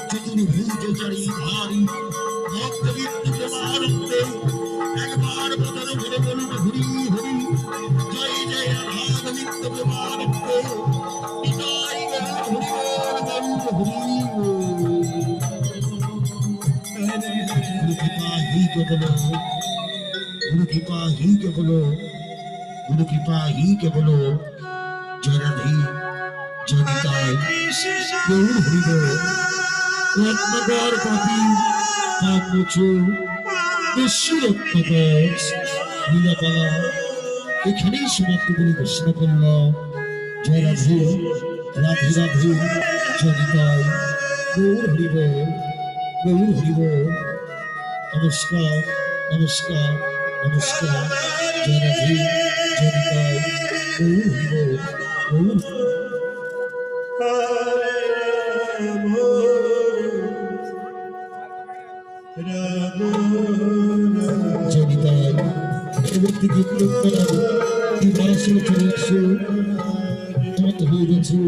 চতুর্ভুজচারী ধারী ভক্তবিত্ত প্রেমানন্দে একবার বদন ভরে বলুন হরি হরি জয় জয় রাধা নিত্য প্রেমানন্দে নিতাই গৌর হরি गुरु कृपा ही केवल गुरु कृपा ही केवल जय राधे जय निताय गौर हरिबोल रत्नकर कपि कामुचु বিশ্ব রত্নকর লীলাপালা এখানেই সমাপ্তি বলে ঘোষণা করলাম। জয় রাধে রাধে রাধে জয় নিতাই গৌর হরিবল গৌর হরিবল। নমস্কার নমস্কার নমস্কার। জয় রাধে জয় নিতাই গৌর হরিবল গৌর জয় নিতাই। পরবর্তী কীর্তন করার এই বারাসে চলে আসো তোমার হয়ে গেছে।